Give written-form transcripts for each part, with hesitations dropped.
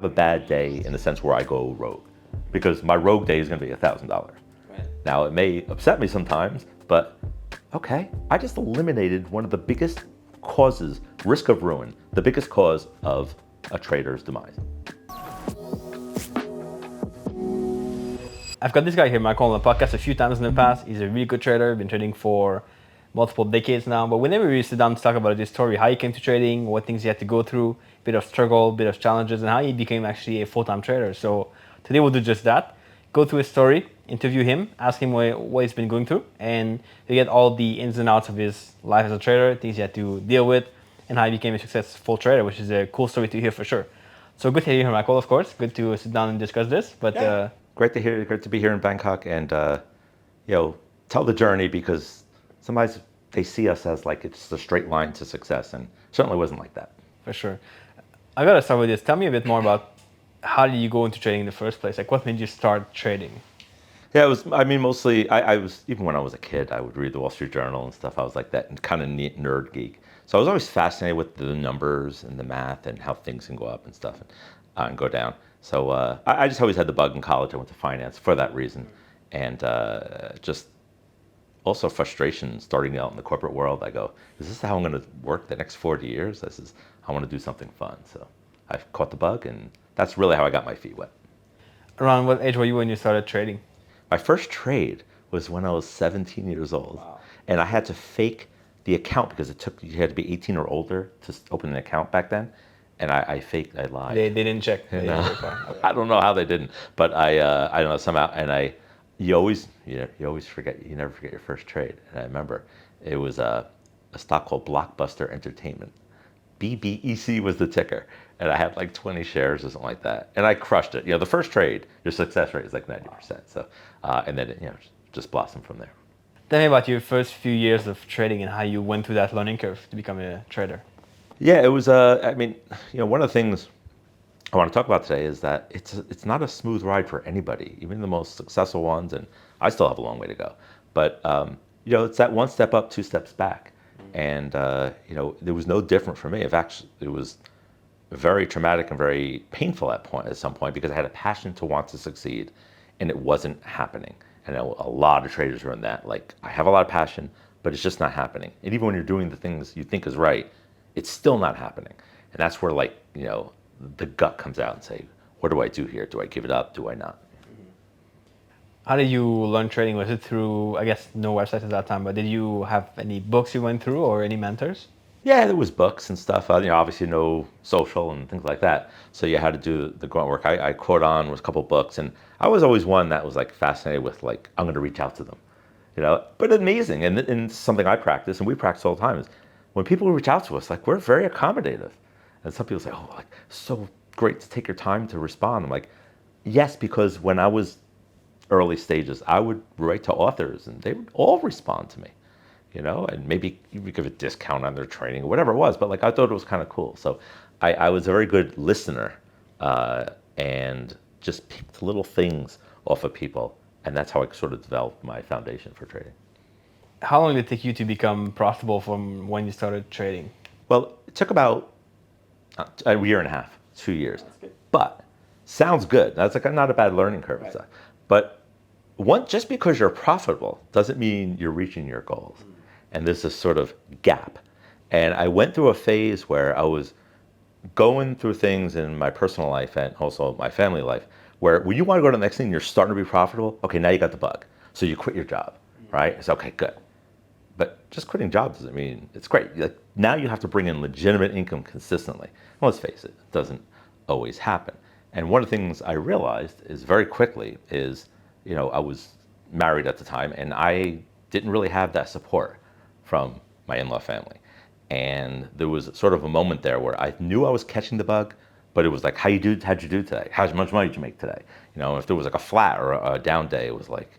A bad day in the sense where I go rogue, because my rogue day is going to be $1,000. Right. Now it may upset me sometimes, but okay, I just eliminated one of the biggest causes, risk of ruin, the biggest cause of a trader's demise. I've got this guy here, Michael, on the podcast a few times in the past. He's a really good trader, been trading for multiple decades now. But we never really sit down to talk about his story, how he came to trading, what things he had to go through, bit of struggle, bit of challenges, and how he became actually a full-time trader. So today we'll do just that. Go through his story, interview him, ask him what he's been going through, and you get all the ins and outs of his life as a trader, things he had to deal with, and how he became a successful trader, which is a cool story to hear for sure. So good to hear you here, Michael, of course. Good to sit down and discuss this. But Great to be here in Bangkok, and tell the journey, because sometimes they see us as like it's a straight line to success, and certainly wasn't like that. for sure. I gotta start with this. Tell me a bit more about how did you go into trading in the first place? Like, what made you start trading? Yeah, it was. I mean, mostly I was, even when I was a kid, I would read the Wall Street Journal and stuff. I was like that kind of neat nerd geek. So I was always fascinated with the numbers and the math and how things can go up and stuff and go down. So I just always had the bug in college. I went to finance for that reason, and just also frustration starting out in the corporate world. I go, is this how I'm going to work the next 40 years? I want to do something fun. So I caught the bug, and that's really how I got my feet wet. Around what age were you when you started trading? My first trade was when I was 17 years old. Wow. And I had to fake the account because you had to be 18 or older to open an account back then. And I lied. They didn't check. They No. didn't verify. Okay. I don't know how they didn't, but I don't know, somehow, and you always forget, you never forget your first trade. And I remember it was a stock called Blockbuster Entertainment. BBEC was the ticker, and I had like 20 shares or something like that, and I crushed it. The first trade, your success rate is like 90%. So, and then it, just blossomed from there. Tell me about your first few years of trading and how you went through that learning curve to become a trader. Yeah, it was. I mean, one of the things I want to talk about today is that it's not a smooth ride for anybody, even the most successful ones, and I still have a long way to go. But it's that one step up, two steps back, and there was no different for me. In fact, it was very traumatic and very painful at some point, because I had a passion to want to succeed, and it wasn't happening. And a lot of traders are in that. Like, I have a lot of passion, but it's just not happening. And even when you're doing the things you think is right, it's still not happening. And that's where, like, the gut comes out and say, what do I do here? Do I give it up? Do I not? How did you learn trading? Was it through, I guess, no websites at that time, but did you have any books you went through or any mentors? Yeah, there was books and stuff. Obviously no social and things like that. So you had to do the grunt work. I caught on with a couple of books, and I was always one that was like fascinated with, like, I'm going to reach out to them, But amazing, and something I practice and we practice all the time, is when people reach out to us, like, we're very accommodative. And some people say, oh, like, so great to take your time to respond. I'm like, yes, because when I was early stages, I would write to authors and they would all respond to me, and maybe you would give a discount on their training or whatever it was, but like, I thought it was kind of cool. So I was a very good listener, and just picked little things off of people. And that's how I sort of developed my foundation for trading. How long did it take you to become profitable from when you started trading? Well, it took about a year and a half, 2 years. That's good. But sounds good. That's like not a bad learning curve. Right. But just because you're profitable doesn't mean you're reaching your goals. And there's this sort of gap. And I went through a phase where I was going through things in my personal life and also my family life, where when you want to go to the next thing, you're starting to be profitable. Okay, now you got the bug. So you quit your job, right? It's okay, good. But just quitting jobs doesn't mean it's great. Like, now you have to bring in legitimate income consistently. Well, let's face it, it doesn't always happen. And one of the things I realized is very quickly is, I was married at the time, and I didn't really have that support from my in-law family. And there was sort of a moment there where I knew I was catching the bug, but it was like, how'd you do today? How much money did you make today? If there was like a flat or a down day, it was like,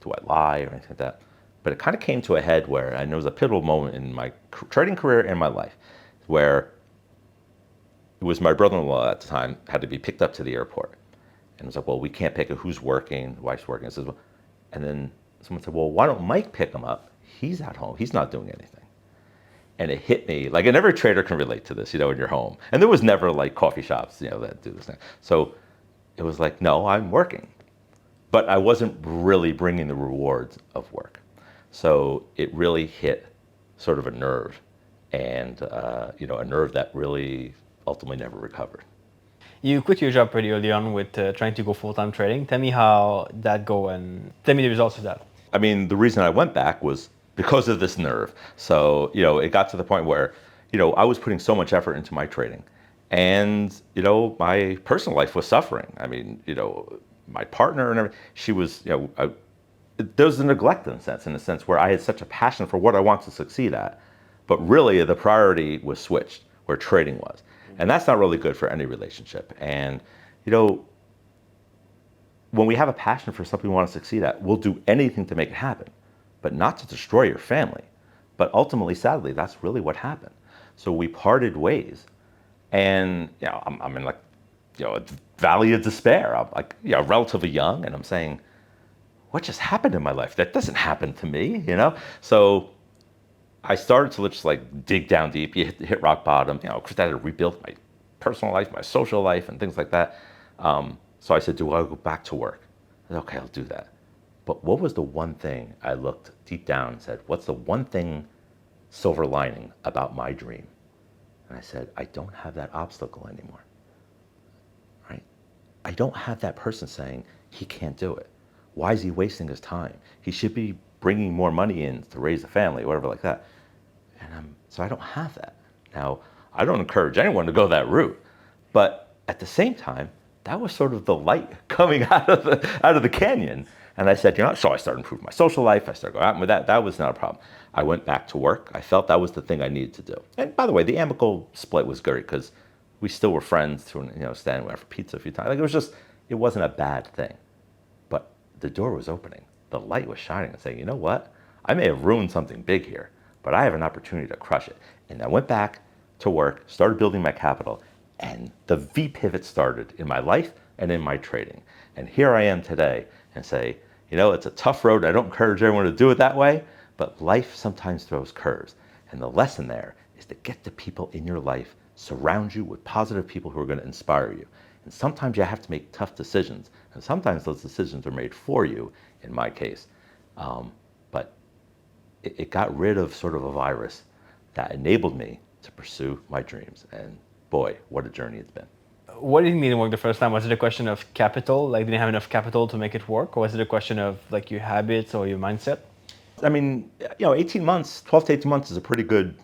do I lie or anything like that? But it kind of came to a head where, and it was a pivotal moment in my trading career and my life, where it was my brother-in-law at the time had to be picked up to the airport. And it was like, well, we can't pick it. Who's working? The wife's working. And then someone said, well, why don't Mike pick him up? He's at home. He's not doing anything. and it hit me like, and every trader can relate to this, in your home. And there was never like coffee shops, that do this thing. So it was like, no, I'm working, but I wasn't really bringing the rewards of work. So it really hit sort of a nerve, and a nerve that really ultimately never recovered. You quit your job pretty early on with trying to go full-time trading. Tell me how that go and tell me the results of that. I mean, the reason I went back was because of this nerve. So, it got to the point where, I was putting so much effort into my trading, and, my personal life was suffering. I mean, my partner and everything, she was, there was a neglect in a sense where I had such a passion for what I want to succeed at, but really the priority was switched where trading was. And that's not really good for any relationship. And, when we have a passion for something we want to succeed at, we'll do anything to make it happen, but not to destroy your family. But ultimately, sadly, that's really what happened. So we parted ways, and I'm in like, a valley of despair. I'm like, relatively young, and I'm saying, what just happened in my life? That doesn't happen to me, So I started to just like dig down deep. You hit rock bottom, because I had to rebuild my personal life, my social life, and things like that. So I said, do I go back to work? I said, okay, I'll do that. But what was the one thing I looked deep down and said, what's the one thing silver lining about my dream? And I said, I don't have that obstacle anymore, right? I don't have that person saying he can't do it. Why is he wasting his time? He should be bringing more money in to raise a family, or whatever like that. And so I don't have that. Now, I don't encourage anyone to go that route, but at the same time, that was sort of the light coming out of the canyon. And I said, so I started improving my social life. I started going out with that. That was not a problem. I went back to work. I felt that was the thing I needed to do. And by the way, the amicable split was great because we still were friends to, standing out for pizza a few times. Like it wasn't a bad thing. But the door was opening. The light was shining and saying, you know what? I may have ruined something big here, but I have an opportunity to crush it. And I went back to work, started building my capital, and the V pivot started in my life and in my trading. And here I am today and say, it's a tough road. I don't encourage everyone to do it that way, but life sometimes throws curves. And the lesson there is to get the people in your life, surround you with positive people who are going to inspire you. And sometimes you have to make tough decisions. And sometimes those decisions are made for you, in my case. But it got rid of sort of a virus that enabled me to pursue my dreams. And boy, what a journey it's been. What did it mean to work the first time? Was it a question of capital? Like, didn't have enough capital to make it work? Or was it a question of like your habits or your mindset? I mean, 18 months, 12 to 18 months is a pretty good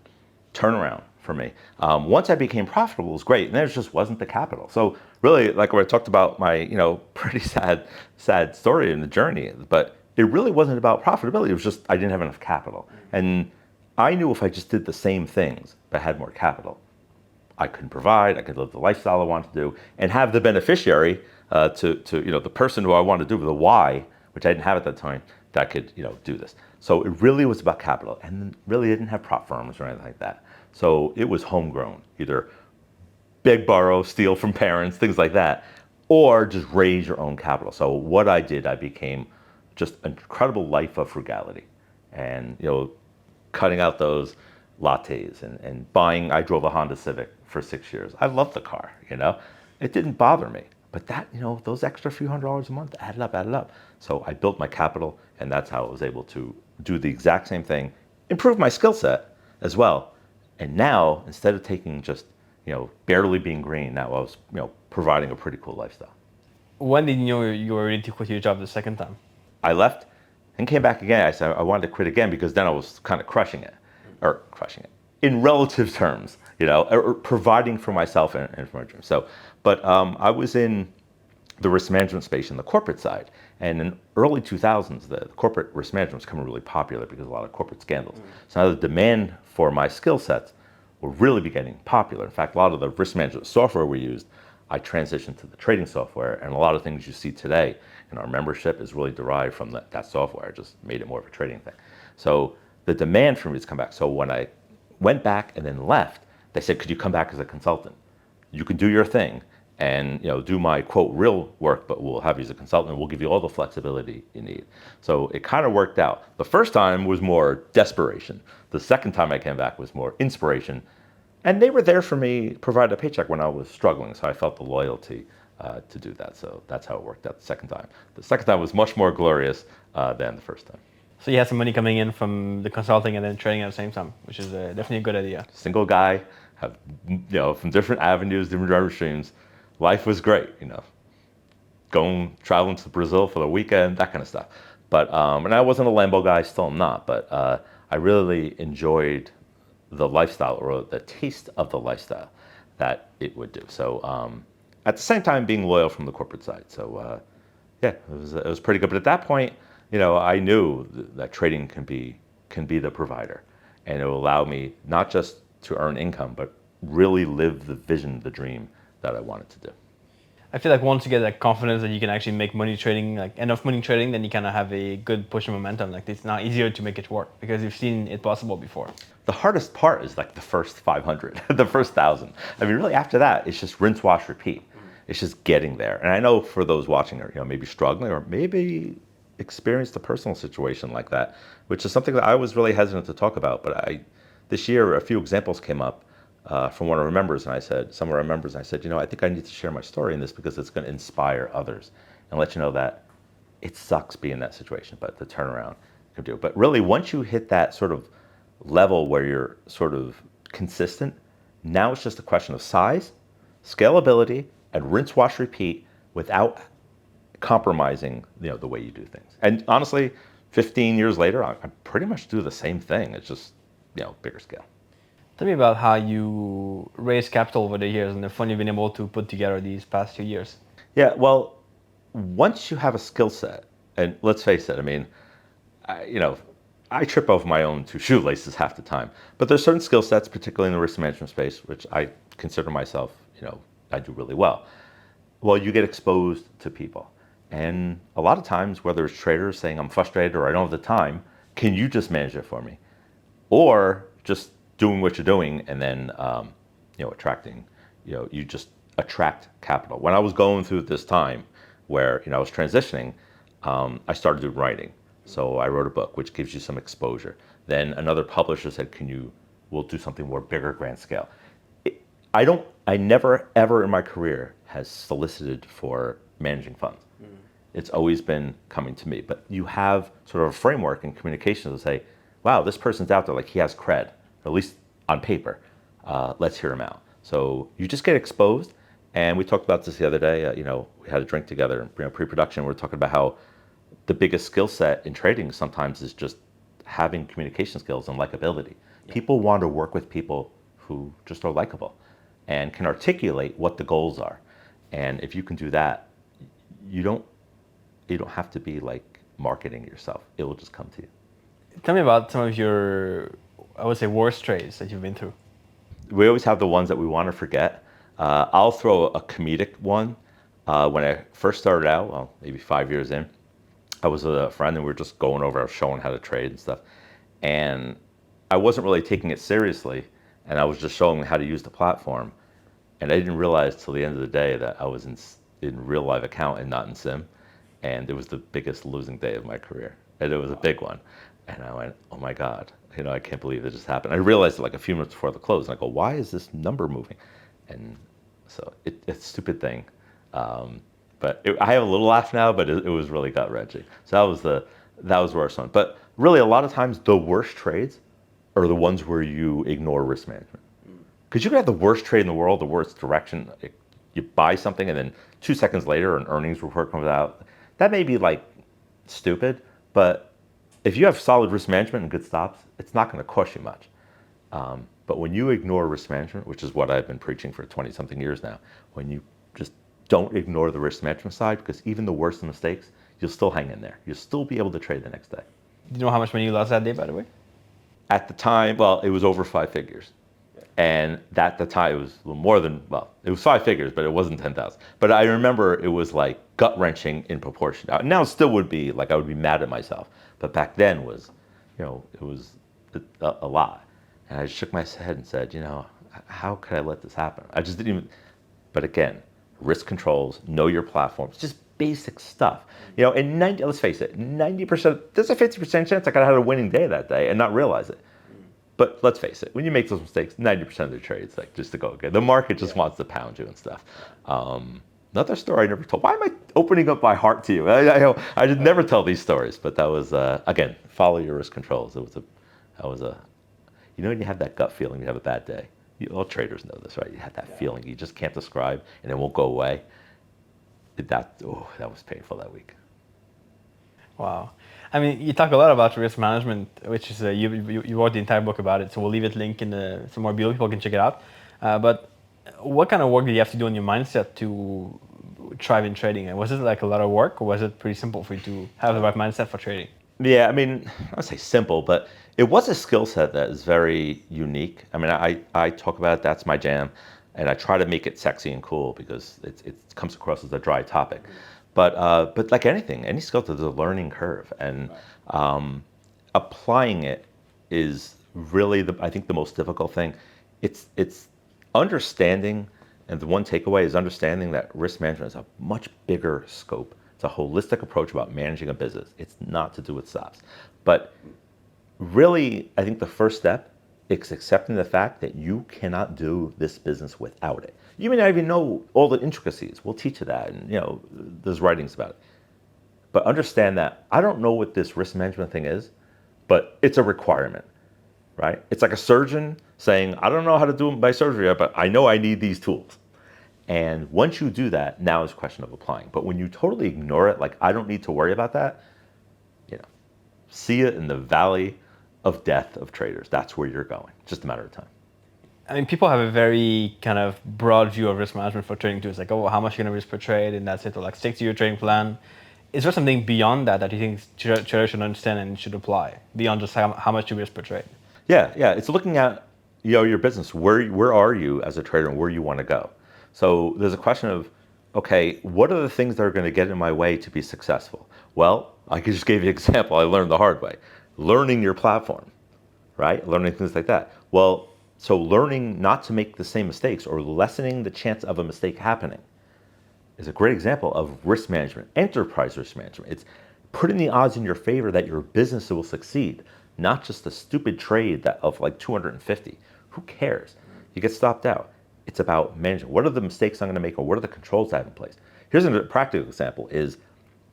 turnaround for me. Once I became profitable, it was great. And there just wasn't the capital. So really, like where I talked about my, pretty sad story in the journey, but it really wasn't about profitability. It was just, I didn't have enough capital. And I knew if I just did the same things, but had more capital, I could provide, I could live the lifestyle I wanted to do, and have the beneficiary to the person who I wanted to do, the why, which I didn't have at that time, that could do this. So it really was about capital, and really didn't have prop firms or anything like that. So it was homegrown, either beg, borrow, steal from parents, things like that, or just raise your own capital. So what I did, I became just an incredible life of frugality, and cutting out those lattes and buying. I drove a Honda Civic for 6 years. I loved the car, it didn't bother me. But that, those extra few $100s a month added up. So I built my capital, and that's how I was able to do the exact same thing, improve my skill set as well. And now, instead of taking just, barely being green, now I was, providing a pretty cool lifestyle. When did you know you were ready to quit your job the second time? I left and came back again. I said I wanted to quit again because then I was kind of crushing it in relative terms, or providing for myself and for my dreams. So, but I was in the risk management space in the corporate side. And in early 2000s, the corporate risk management was becoming really popular because of a lot of corporate scandals. So now the demand for my skill sets were really becoming popular. In fact, a lot of the risk management software we used, I transitioned to the trading software, and a lot of things you see today in our membership is really derived from that software. I just made it more of a trading thing. So the demand for me to come back. So when I went back and then left, they said, could you come back as a consultant? You can do your thing, and do my quote real work, but we'll have you as a consultant and we'll give you all the flexibility you need. So it kind of worked out. The first time was more desperation. The second time I came back was more inspiration. And they were there for me, provide a paycheck when I was struggling. So I felt the loyalty to do that. So that's how it worked out the second time. The second time was much more glorious than the first time. So you had some money coming in from the consulting and then trading at the same time, which is definitely a good idea. Single guy, have from different avenues, different revenue streams. Life was great, traveling to Brazil for the weekend, that kind of stuff. But and I wasn't a Lambo guy, still am not. But I really enjoyed the lifestyle, or the taste of the lifestyle that it would do. So at the same time, being loyal from the corporate side. So yeah, it was pretty good. But at that point, I knew that trading can be the provider, and it will allow me not just to earn income, but really live the vision, the dream that I wanted to do. I feel like once you get that confidence that you can actually make money trading, like enough money trading, then you kind of have a good push of momentum. Like it's now easier to make it work because you've seen it possible before. The hardest part is like the first 500, the first 1,000. I mean, really after that, it's just rinse, wash, repeat. It's just getting there. And I know for those watching are, maybe struggling or maybe experienced a personal situation like that, which is something that I was really hesitant to talk about. But this year, a few examples came up from one of our members, and I said, I think I need to share my story in this because it's going to inspire others and let you know that it sucks being in that situation, but the turnaround can do it. But really, once you hit that sort of level where you're sort of consistent, now it's just a question of size, scalability, and rinse, wash, repeat without compromising, the way you do things. And honestly, 15 years later, I pretty much do the same thing. It's just, bigger scale. Tell me about how you raised capital over the years and the fund you've been able to put together these past 2 years. Yeah, well, once you have a skill set, and let's face it, I mean, I trip over my own two shoelaces half the time. But there's certain skill sets, particularly in the risk management space, which I consider myself, I do really well. Well, you get exposed to people. And a lot of times, whether it's traders saying I'm frustrated or I don't have the time, can you just manage it for me? Or just doing what you're doing and then, attracting, you just attract capital. When I was going through this time where, I was transitioning, I started doing writing. So I wrote a book, which gives you some exposure. Then another publisher said, we'll do something more bigger, grand scale. I never, ever in my career has solicited for managing funds. It's always been coming to me. But you have sort of a framework in communications to say, wow, this person's out there, like he has cred, at least on paper. Let's hear him out. So you just get exposed. And we talked about this the other day. We had a drink together, pre-production. We were talking about how the biggest skill set in trading sometimes is just having communication skills and likability. Yeah. People want to work with people who just are likable and can articulate what the goals are. And if you can do that, you don't have to be like marketing yourself. It will just come to you. Tell me about some of your, I would say, worst trades that you've been through. We always have the ones that we want to forget. I'll throw a comedic one. When I first started out, well, maybe 5 years in, I was with a friend and we were just going over, I was showing how to trade and stuff. And I wasn't really taking it seriously. And I was just showing how to use the platform. And I didn't realize till the end of the day that I was in real live account and not in sim. And it was the biggest losing day of my career. And it was a big one. And I went, oh my God, I can't believe that just happened. I realized it like a few minutes before the close. And I go, why is this number moving? And so it's a stupid thing. But I have a little laugh now, but it was really gut-wrenching. So that was the worst one. But really, a lot of times, the worst trades are the ones where you ignore risk management. Because you could have the worst trade in the world, the worst direction. You buy something, and then 2 seconds later, an earnings report comes out. That may be like stupid, but if you have solid risk management and good stops, it's not going to cost you much. But when you ignore risk management, which is what I've been preaching for 20-something years now, when you just don't ignore the risk management side, because even the worst mistakes, you'll still hang in there. You'll still be able to trade the next day. Do you know how much money you lost that day, by the way? At the time, well, it was over 5 figures. And at the time, it was a little more than, well, it was 5 figures, but it wasn't 10,000. But I remember it was like gut-wrenching in proportion. Now it still would be, like I would be mad at myself. But back then was, it was a lot. And I shook my head and said, how could I let this happen? I just didn't even, but again, risk controls, know your platforms, just basic stuff. And let's face it, 90%, there's a 50% chance I could have had a winning day that day and not realize it. But let's face it, when you make those mistakes, 90% of the trades, like just to go again, the market just wants to pound you and stuff. Another story I never told. Why am I opening up my heart to you? I did never tell these stories, but that was, again, follow your risk controls. When you have that gut feeling you have a bad day. All traders know this, right? You have that feeling you just can't describe and it won't go away. That was painful that week. Wow. I mean, you talk a lot about risk management, which is you wrote the entire book about it. So we'll leave it linked in somewhere below. People can check it out. But what kind of work did you have to do on your mindset to thrive in trading? And was it like a lot of work, or was it pretty simple for you to have the right mindset for trading? Yeah, I mean, I would say simple, but it was a skill set that is very unique. I mean, I talk about it, that's my jam, and I try to make it sexy and cool because it comes across as a dry topic. But like anything, any skill set, there's a learning curve, and applying it is really I think the most difficult thing. It's understanding, and the one takeaway is understanding that risk management is a much bigger scope. It's a holistic approach about managing a business. It's not to do with stops. But really, I think the first step is accepting the fact that you cannot do this business without it. You may not even know all the intricacies. We'll teach you that, and there's writings about it. But understand that I don't know what this risk management thing is, but it's a requirement, right? It's like a surgeon saying, I don't know how to do my surgery yet, but I know I need these tools. And once you do that, now is a question of applying. But when you totally ignore it, like I don't need to worry about that, see it in the valley of death of traders. That's where you're going. Just a matter of time. I mean, people have a very kind of broad view of risk management for trading too. It's like, oh, how much are you going to risk per trade, and that's it. Or like, stick to your trading plan. Is there something beyond that you think traders should understand and should apply beyond just how much you risk per trade? Yeah. It's looking at your business. Where are you as a trader, and where you want to go? So there's a question of, okay, what are the things that are going to get in my way to be successful? Well, I just gave you an example. I learned the hard way. Learning your platform, right? Learning things like that. Well, so learning not to make the same mistakes or lessening the chance of a mistake happening is a great example of risk management, enterprise risk management. It's putting the odds in your favor that your business will succeed, not just a stupid trade of like 250. Who cares? You get stopped out. It's about managing. What are the mistakes I'm going to make, or what are the controls I have in place? Here's a practical example is,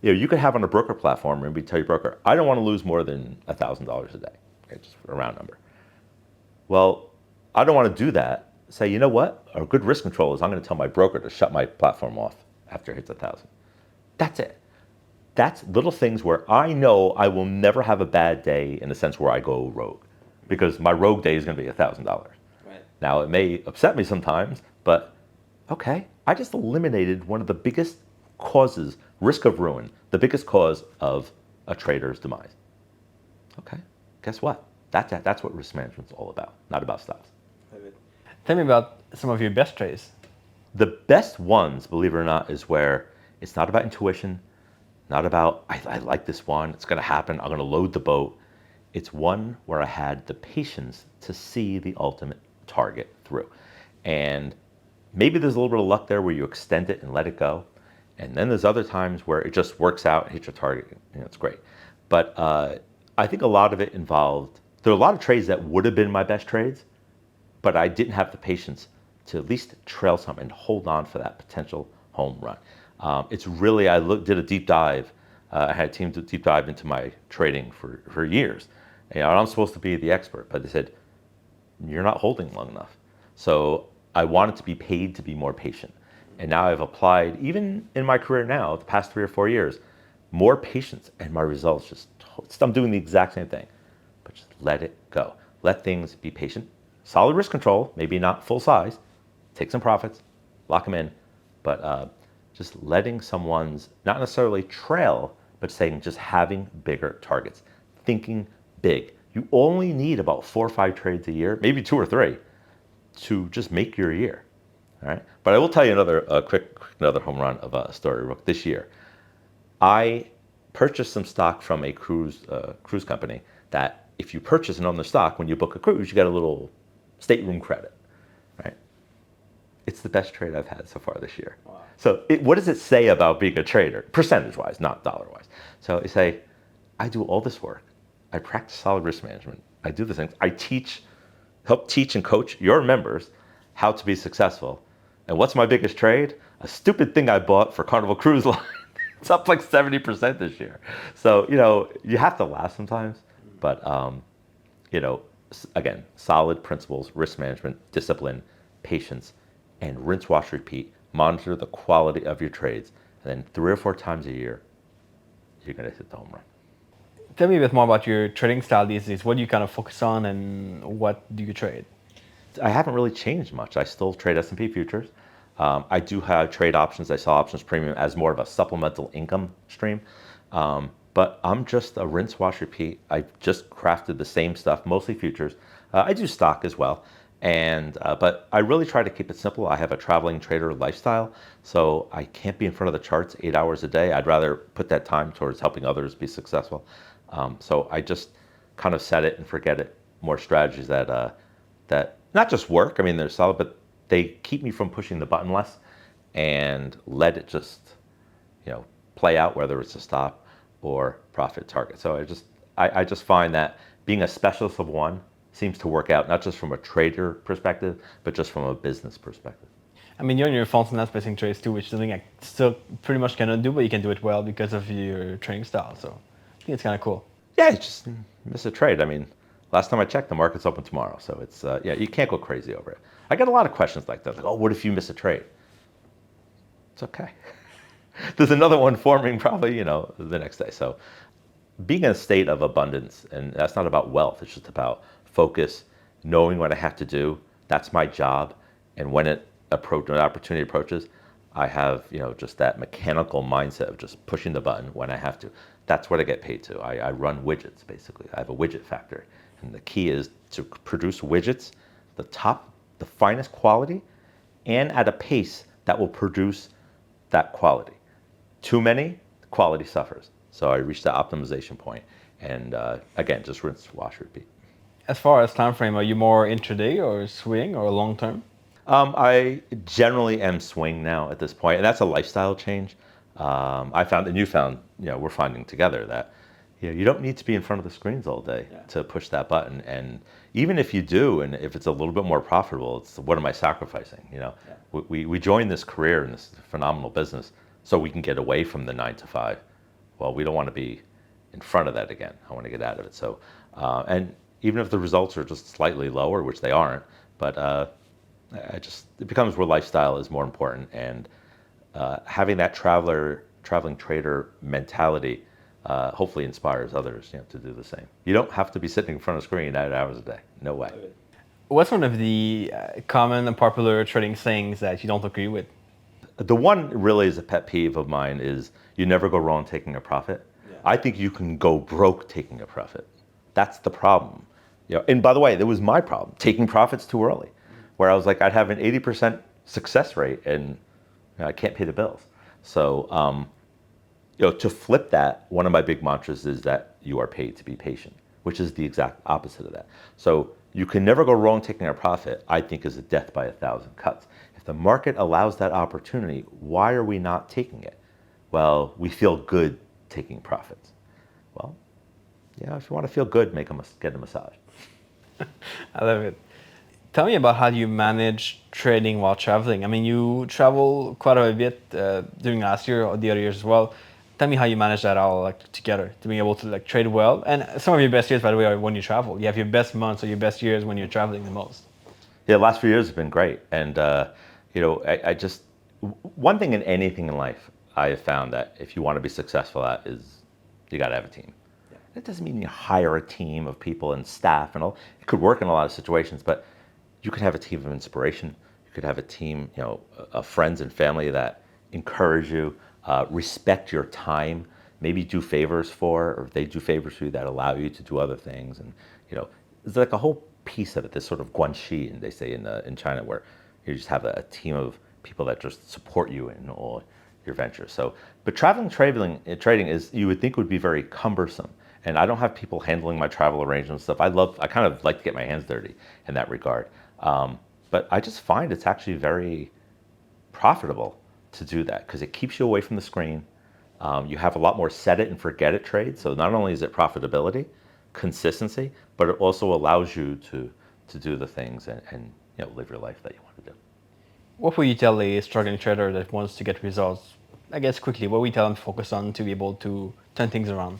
you could have on a broker platform, maybe tell your broker, I don't want to lose more than $1,000 a day. Okay, just a round number. Well, I don't want to do that. Say, you know what? A good risk control is I'm going to tell my broker to shut my platform off after it hits 1,000. That's it. That's little things where I know I will never have a bad day in the sense where I go rogue, because my rogue day is going to be $1,000. Right. Now, it may upset me sometimes, but okay, I just eliminated one of the biggest causes, risk of ruin, the biggest cause of a trader's demise. Okay, guess what? That's what risk management's all about, not about stops. Tell me about some of your best trades. The best ones, believe it or not, is where it's not about intuition, not about, I like this one, it's going to happen, I'm going to load the boat. It's one where I had the patience to see the ultimate target through. And maybe there's a little bit of luck there where you extend it and let it go. And then there's other times where it just works out and hits your target. It's great. But I think a lot of it involved, there are a lot of trades that would have been my best trades, but I didn't have the patience to at least trail some and hold on for that potential home run. It's really, did a deep dive. I had a team do a deep dive into my trading for years. I'm supposed to be the expert, but they said, you're not holding long enough. So I wanted to be paid to be more patient. And now I've applied, even in my career now, the past 3 or 4 years, more patience, and my results I'm doing the exact same thing, but just let it go. Let things be patient. Solid risk control, maybe not full size, take some profits, lock them in, but just letting someone's, not necessarily trail, but saying just having bigger targets, thinking big. You only need about 4 or 5 trades a year, maybe 2 or 3, to just make your year. All right, but I will tell you another home run of a story this year. I purchased some stock from a cruise company that if you purchase and own the stock, when you book a cruise, you get a little stateroom credit, right? It's the best trade I've had so far this year. Wow. So what does it say about being a trader, percentage-wise, not dollar-wise? So you say, I do all this work. I practice solid risk management. I do the things. I help teach and coach your members how to be successful. And what's my biggest trade? A stupid thing I bought for Carnival Cruise Line. It's up like 70% this year. So, you have to laugh sometimes. But, again, solid principles, risk management, discipline, patience, and rinse, wash, repeat. Monitor the quality of your trades. And then 3 or 4 times a year, you're going to hit the home run. Tell me a bit more about your trading style these days. What do you kind of focus on and what do you trade? I haven't really changed much. I still trade S&P futures. I do have trade options. I sell options premium as more of a supplemental income stream. But I'm just a rinse, wash, repeat. I just crafted the same stuff, mostly futures. I do stock as well. But I really try to keep it simple. I have a traveling trader lifestyle, so I can't be in front of the charts 8 hours a day. I'd rather put that time towards helping others be successful. So I just kind of set it and forget it. More strategies that not just work. I mean, they're solid, but they keep me from pushing the button less and let it just, play out, whether it's a stop or profit target. So I just find that being a specialist of one seems to work out, not just from a trader perspective, but just from a business perspective. I mean, you're on your phones and not spacing trades too, which is something I still pretty much cannot do, but you can do it well because of your trading style. So I think it's kind of cool. Yeah, you just miss a trade. I mean, last time I checked, the market's open tomorrow. So it's, you can't go crazy over it. I get a lot of questions like that. Like, oh, what if you miss a trade? It's okay. There's another one forming probably, the next day. So being in a state of abundance, and that's not about wealth. It's just about focus, knowing what I have to do. That's my job. And when an opportunity approaches, I have, just that mechanical mindset of just pushing the button when I have to. That's what I get paid to. I run widgets, basically. I have a widget factory. And the key is to produce widgets, the finest quality, and at a pace that will produce that quality. Too many, quality suffers. So I reach that optimization point. And again, just rinse, wash, repeat. As far as time frame, are you more intraday or swing or long term? I generally am swing now at this point, and that's a lifestyle change. I found, and you found, we're finding together that you don't need to be in front of the screens all day to push that button. And even if you do, and if it's a little bit more profitable, it's what am I sacrificing? We joined this career in this phenomenal business so we can get away from the 9 to 5. Well, we don't want to be in front of that again. I want to get out of it. So, and even if the results are just slightly lower, which they aren't, but it becomes where lifestyle is more important, and having that traveling trader mentality hopefully inspires others to do the same. You don't have to be sitting in front of a screen 8 hours a day. No way. What's one of the common and popular trading sayings that you don't agree with? The one really is a pet peeve of mine is you never go wrong taking a profit. Yeah. I think you can go broke taking a profit. That's the problem. And by the way, that was my problem, taking profits too early, where I was like, I'd have an 80% success rate and I can't pay the bills. So, to flip that, one of my big mantras is that you are paid to be patient, which is the exact opposite of that. So you can never go wrong taking a profit, I think, is a death by 1,000 cuts. If the market allows that opportunity, why are we not taking it? Well, we feel good taking profits. Well, if you want to feel good, get a massage. I love it. Tell me about how you manage trading while traveling. I mean, you travel quite a bit during last year or the other years as well. Tell me how you manage that all together to be able to trade well. And some of your best years, by the way, are when you travel. You have your best months or your best years when you're traveling the most. Yeah, the last few years have been great. And, one thing in anything in life I have found that if you want to be successful at is you got to have a team. Yeah. That doesn't mean you hire a team of people and staff and all. It could work in a lot of situations, but you could have a team of inspiration. You could have a team, of friends and family that encourage you, respect your time, maybe do favors or they do favors for you that allow you to do other things. And, it's like a whole piece of it, this sort of guanxi, and they say in China, where you just have a team of people that just support you in all your ventures. So, but trading is, you would think, would be very cumbersome. And I don't have people handling my travel arrangements and stuff. I kind of like to get my hands dirty in that regard. But I just find it's actually very profitable to do that because it keeps you away from the screen. You have a lot more set it and forget it trades. So not only is it profitability, consistency, but it also allows you to do the things and live your life that you want to do. What would you tell a struggling trader that wants to get results? I guess quickly, what would you tell them to focus on to be able to turn things around?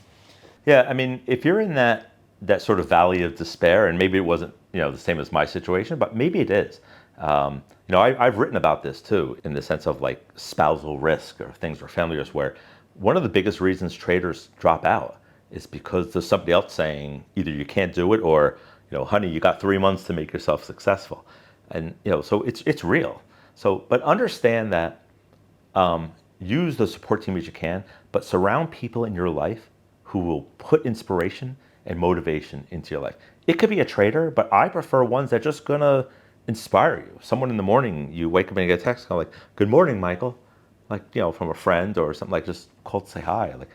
Yeah, I mean, if you're in that sort of valley of despair, and maybe it wasn't the same as my situation, but maybe it is. I've written about this too, in the sense of like spousal risk or things or family risk, where one of the biggest reasons traders drop out is because there's somebody else saying either you can't do it or honey, you got 3 months to make yourself successful, and so it's real. So, but understand that use the support team as you can, but surround people in your life who will put inspiration and motivation into your life. It could be a trader, but I prefer ones that are just gonna inspire you. Someone in the morning, you wake up and you get a text call like, "Good morning, Michael," like from a friend or something, like just call to say hi. Like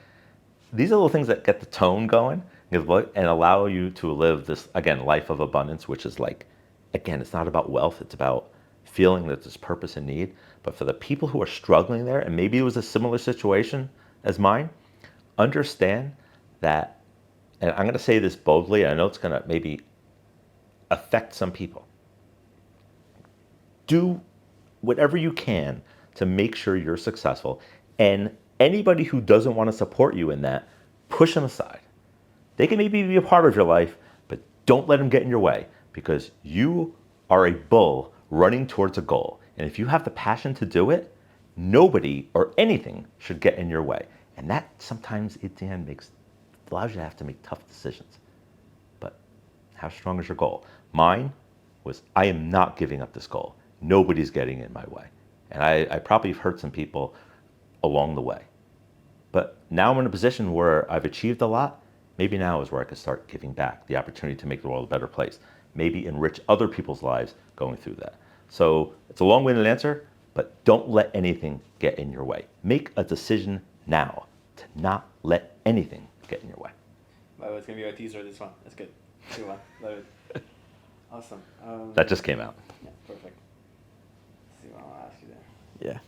these are little things that get the tone going and allow you to live this again life of abundance, which is like, again, it's not about wealth, it's about feeling that there's purpose and need. But for the people who are struggling there, and maybe it was a similar situation as mine, understand that, and I'm going to say this boldly, I know it's going to maybe affect some people. Do whatever you can to make sure you're successful. And anybody who doesn't want to support you in that, push them aside. They can maybe be a part of your life, but don't let them get in your way because you are a bull running towards a goal. And if you have the passion to do it, nobody or anything should get in your way. And that sometimes, Etienne, allows you to have to make tough decisions. But how strong is your goal? Mine was, I am not giving up this goal. Nobody's getting in my way. And I probably have hurt some people along the way. But now I'm in a position where I've achieved a lot. Maybe now is where I can start giving back, the opportunity to make the world a better place. Maybe enrich other people's lives going through that. So it's a long-winded answer, but don't let anything get in your way. Make a decision now to not let anything get in your way. By the way, it's going to be a teaser, this one. That's good. Good one. Love it. Awesome. That just came out. Yeah, perfect. Let's see what I'll ask you there. Yeah.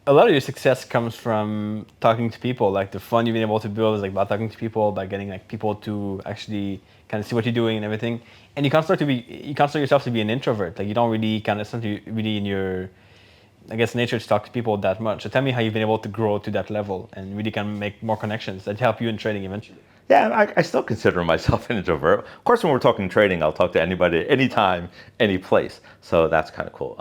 A lot of your success comes from talking to people. Like the fun you've been able to build is like by talking to people, by getting like people to actually kind of see what you're doing and everything. And you can't start yourself to be an introvert. Like you don't really kind of, it's not really in your, I guess, nature to talk to people that much. So tell me how you've been able to grow to that level and really can make more connections that help you in trading eventually. Yeah, I still consider myself an introvert. Of course, when we're talking trading, I'll talk to anybody, anytime, any place. So that's kind of cool.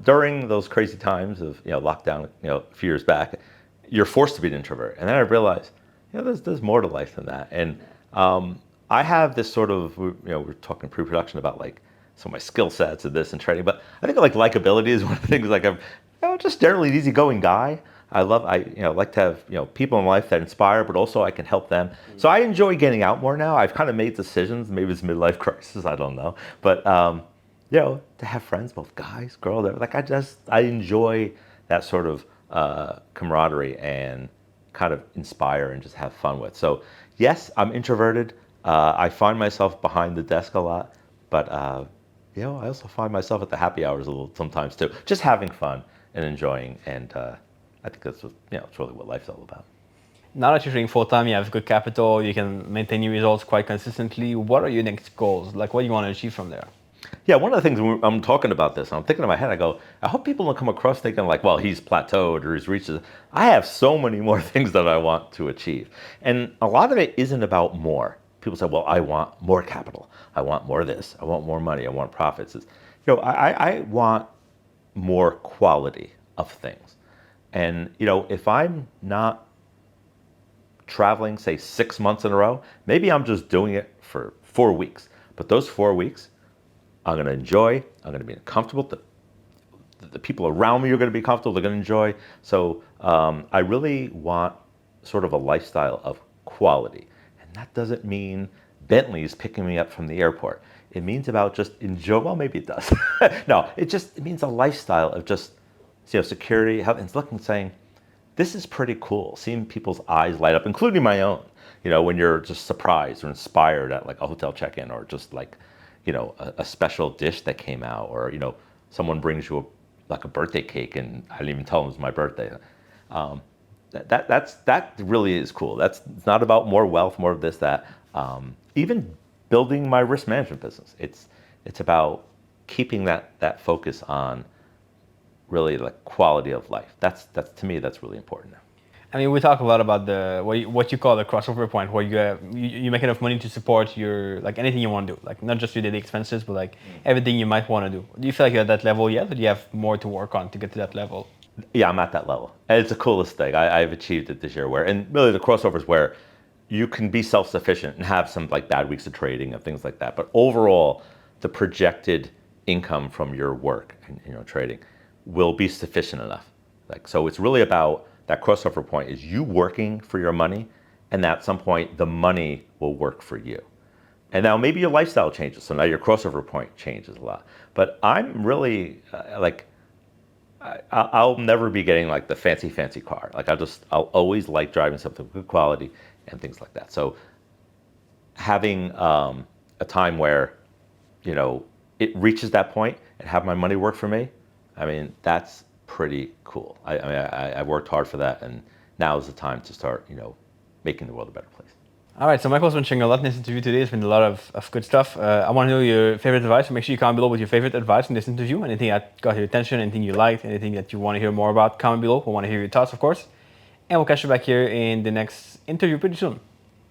During those crazy times of lockdown, a few years back, you're forced to be an introvert. And then I realized, there's more to life than that. And I have this sort of, we're talking pre-production about like some of my skill sets and this and trading, but I think like likability is one of the things. Like I'm just generally an easygoing guy. I like to have people in life that inspire, but also I can help them. So I enjoy getting out more now. I've kind of made decisions. Maybe it's midlife crisis. I don't know, but to have friends, both guys, girls. Like I enjoy that sort of camaraderie and kind of inspire and just have fun with. So yes, I'm introverted. I find myself behind the desk a lot, but I also find myself at the happy hours a little sometimes too, just having fun and enjoying. And I think that's it's really what life's all about. Now that you're trading full time, you have good capital, you can maintain your results quite consistently. What are your next goals? Like, what do you want to achieve from there? Yeah, one of the things when I'm talking about this, I'm thinking in my head, I go, I hope people don't come across thinking like, well, he's plateaued or he's reached this. I have so many more things that I want to achieve. And a lot of it isn't about more. People say, well, I want more capital. I want more of this. I want more money. I want profits. I want more quality of things. And, if I'm not traveling, say 6 months in a row, maybe I'm just doing it for 4 weeks. But those 4 weeks, I'm going to enjoy. I'm going to be comfortable. The people around me are going to be comfortable. They're going to enjoy. So I really want sort of a lifestyle of quality. And that doesn't mean Bentley's picking me up from the airport. It means about just enjoy. Well, maybe it does. No, it means a lifestyle of just security, health, and looking, saying, this is pretty cool. Seeing people's eyes light up, including my own. When you're just surprised or inspired at like a hotel check-in, or just like, a special dish that came out, or someone brings you like a birthday cake, and I didn't even tell them it was my birthday. That really is cool. It's not about more wealth, more of this, that. Even building my risk management business, it's about keeping that focus on really like quality of life. That's to me, that's really important now. I mean, we talk a lot about the what you call the crossover point, where you make enough money to support your like anything you want to do, like not just your daily expenses, but like everything you might want to do. Do you feel like you're at that level yet, or do you have more to work on to get to that level? Yeah, I'm at that level, and it's the coolest thing. I've achieved it this year, and really the crossovers where you can be self-sufficient and have some like bad weeks of trading and things like that. But overall, the projected income from your work and trading will be sufficient enough. Like, so it's really about that crossover point is you working for your money, and at some point the money will work for you. And now maybe your lifestyle changes, so now your crossover point changes a lot. But I'm really I'll never be getting like the fancy car. Like I'll always like driving something of good quality and things like that. So having a time where it reaches that point and have my money work for me, I mean, that's pretty cool. I worked hard for that, and now is the time to start making the world a better place. All right, so Michael's been sharing a lot in this interview today. It's been a lot of good stuff. I want to know your favorite advice, so make sure you comment below with your favorite advice in this interview. Anything that got your attention, anything you liked, anything that you want to hear more about, comment below. We want to hear your thoughts, of course. And we'll catch you back here in the next interview pretty soon.